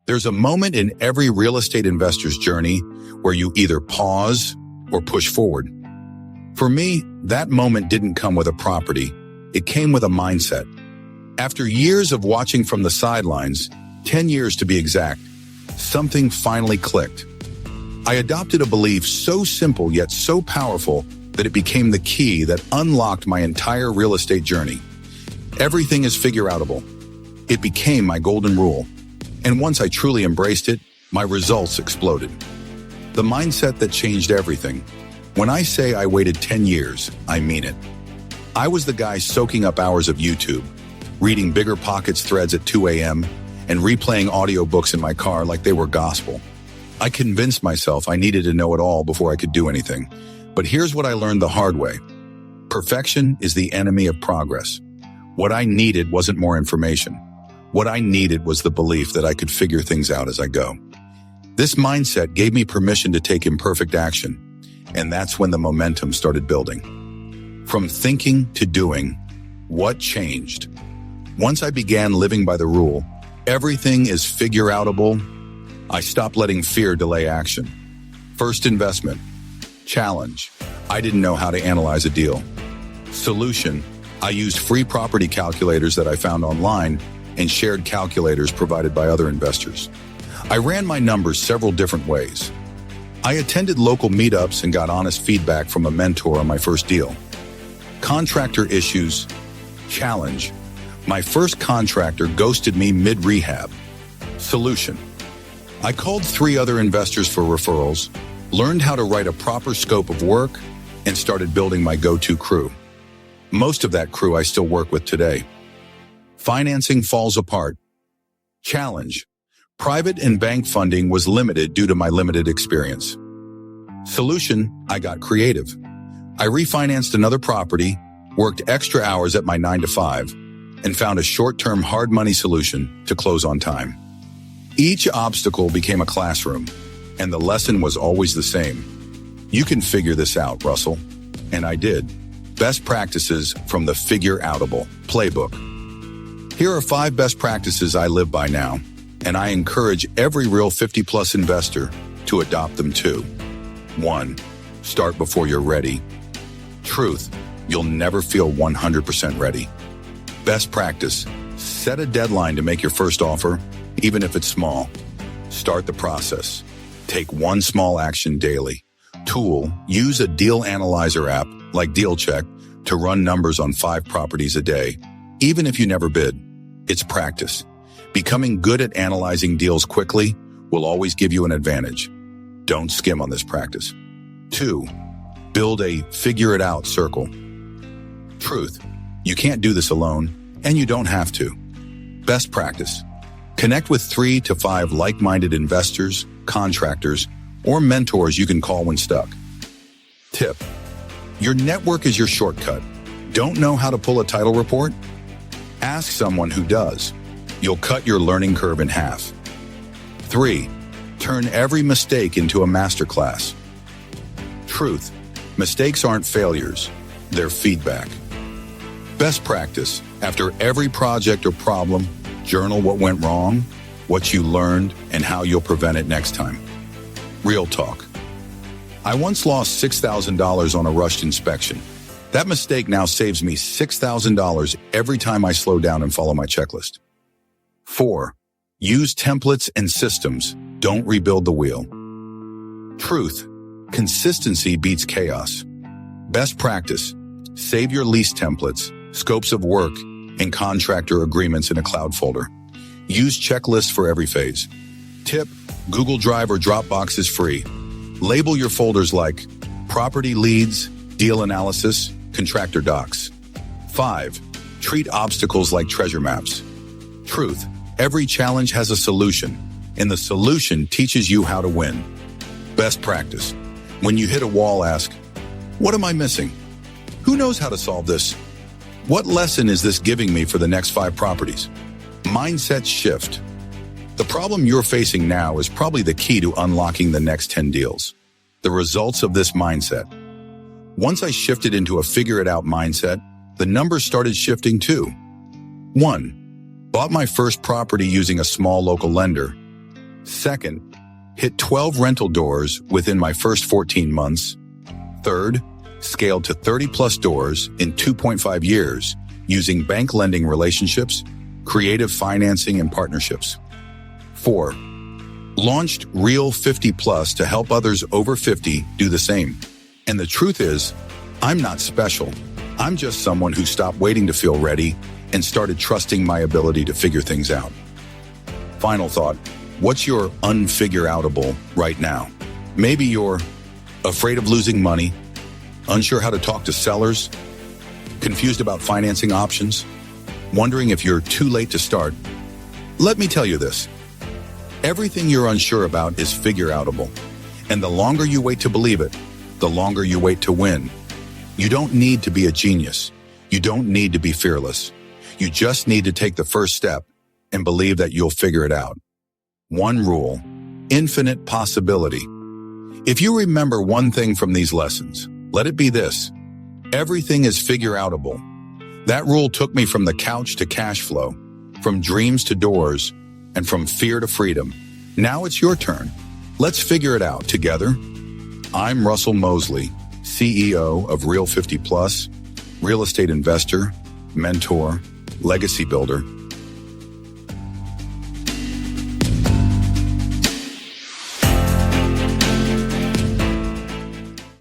There's a moment in every real estate investor's journey where you either pause or push forward. For me, that moment didn't come with a property. It came with a mindset. After years of watching from the sidelines, 10 years to be exact, something finally clicked. I adopted a belief so simple yet so powerful that it became the key that unlocked my entire real estate journey. Everything is figure-outable. It became my golden rule. And once I truly embraced it, my results exploded. The mindset that changed everything. When I say I waited 10 years, I mean it. I was the guy soaking up hours of YouTube, reading Bigger Pockets threads at 2 a.m., and replaying audiobooks in my car like they were gospel. I convinced myself I needed to know it all before I could do anything. But here's what I learned the hard way. Perfection is the enemy of progress. What I needed wasn't more information. What I needed was the belief that I could figure things out as I go. This mindset gave me permission to take imperfect action, and that's when the momentum started building. From thinking to doing, what changed? Once I began living by the rule, everything is figure-outable, I stopped letting fear delay action. First investment. Challenge. I didn't know how to analyze a deal. Solution. I used free property calculators that I found online and shared calculators provided by other investors. I ran my numbers several different ways. I attended local meetups and got honest feedback from a mentor on my first deal. Contractor issues. Challenge. My first contractor ghosted me mid-rehab. Solution. I called 3 other investors for referrals, learned how to write a proper scope of work, and started building my go-to crew. Most of that crew I still work with today. Financing falls apart. Challenge. Private and bank funding was limited due to my limited experience. Solution. I got creative. I refinanced another property, worked extra hours at my 9-to-5, and found a short-term hard money solution to close on time. Each obstacle became a classroom, and the lesson was always the same. You can figure this out, Russell. And I did. Best practices from the figure-outable playbook. Here are 5 best practices I live by now, and I encourage every real 50-plus investor to adopt them too. 1. Start before you're ready. Truth. You'll never feel 100% ready. Best practice. Set a deadline to make your first offer, even if it's small. Start the process. Take one small action daily. Tool. Use a deal analyzer app like DealCheck to run numbers on 5 properties a day, even if you never bid. It's practice. Becoming good at analyzing deals quickly will always give you an advantage. Don't skim on this practice. 2. Build a figure-it-out circle. Truth. You can't do this alone, and you don't have to. Best practice. Connect with 3 to 5 like-minded investors, contractors, or mentors you can call when stuck. Tip. Your network is your shortcut. Don't know how to pull a title report? Ask someone who does. You'll cut your learning curve in half. 3. Turn every mistake into a masterclass. Truth. Mistakes aren't failures. They're feedback. Best practice. After every project or problem, journal what went wrong, what you learned, and how you'll prevent it next time. Real talk. I once lost $6,000 on a rushed inspection. That mistake now saves me $6,000 every time I slow down and follow my checklist. 4. Use templates and systems. Don't rebuild the wheel. Truth. Consistency beats chaos. Best practice. Save your lease templates, scopes of work, and contractor agreements in a cloud folder. Use checklists for every phase. Tip. Google Drive or Dropbox is free. Label your folders like property leads, deal analysis, contractor docs. 5. Treat obstacles like treasure maps. Truth. Every challenge has a solution, and the solution teaches you how to win. Best practice. When you hit a wall, ask, what am I missing? Who knows how to solve this? What lesson is this giving me for the next 5 properties? Mindset shift. The problem you're facing now is probably the key to unlocking the next 10 deals. The results of this mindset. Once I shifted into a figure-it-out mindset, the numbers started shifting too. 1. Bought my first property using a small local lender. Second, hit 12 rental doors within my first 14 months. Third, scaled to 30-plus doors in 2.5 years using bank lending relationships, creative financing, and partnerships. 4, launched Real 50 Plus to help others over 50 do the same. And the truth is, I'm not special. I'm just someone who stopped waiting to feel ready and started trusting my ability to figure things out. Final thought, what's your unfigure-outable right now? Maybe you're afraid of losing money, unsure how to talk to sellers, confused about financing options, wondering if you're too late to start. Let me tell you this. Everything you're unsure about is figure-outable, and the longer you wait to believe it, the longer you wait to win. You don't need to be a genius. You don't need to be fearless. You just need to take the first step and believe that you'll figure it out. One rule, infinite possibility. If you remember one thing from these lessons, let it be this. Everything is figure-outable. That rule took me from the couch to cash flow, from dreams to doors, and from fear to freedom. Now it's your turn. Let's figure it out together. I'm Russell Mosley, CEO of Real 50 Plus, real estate investor, mentor, legacy builder,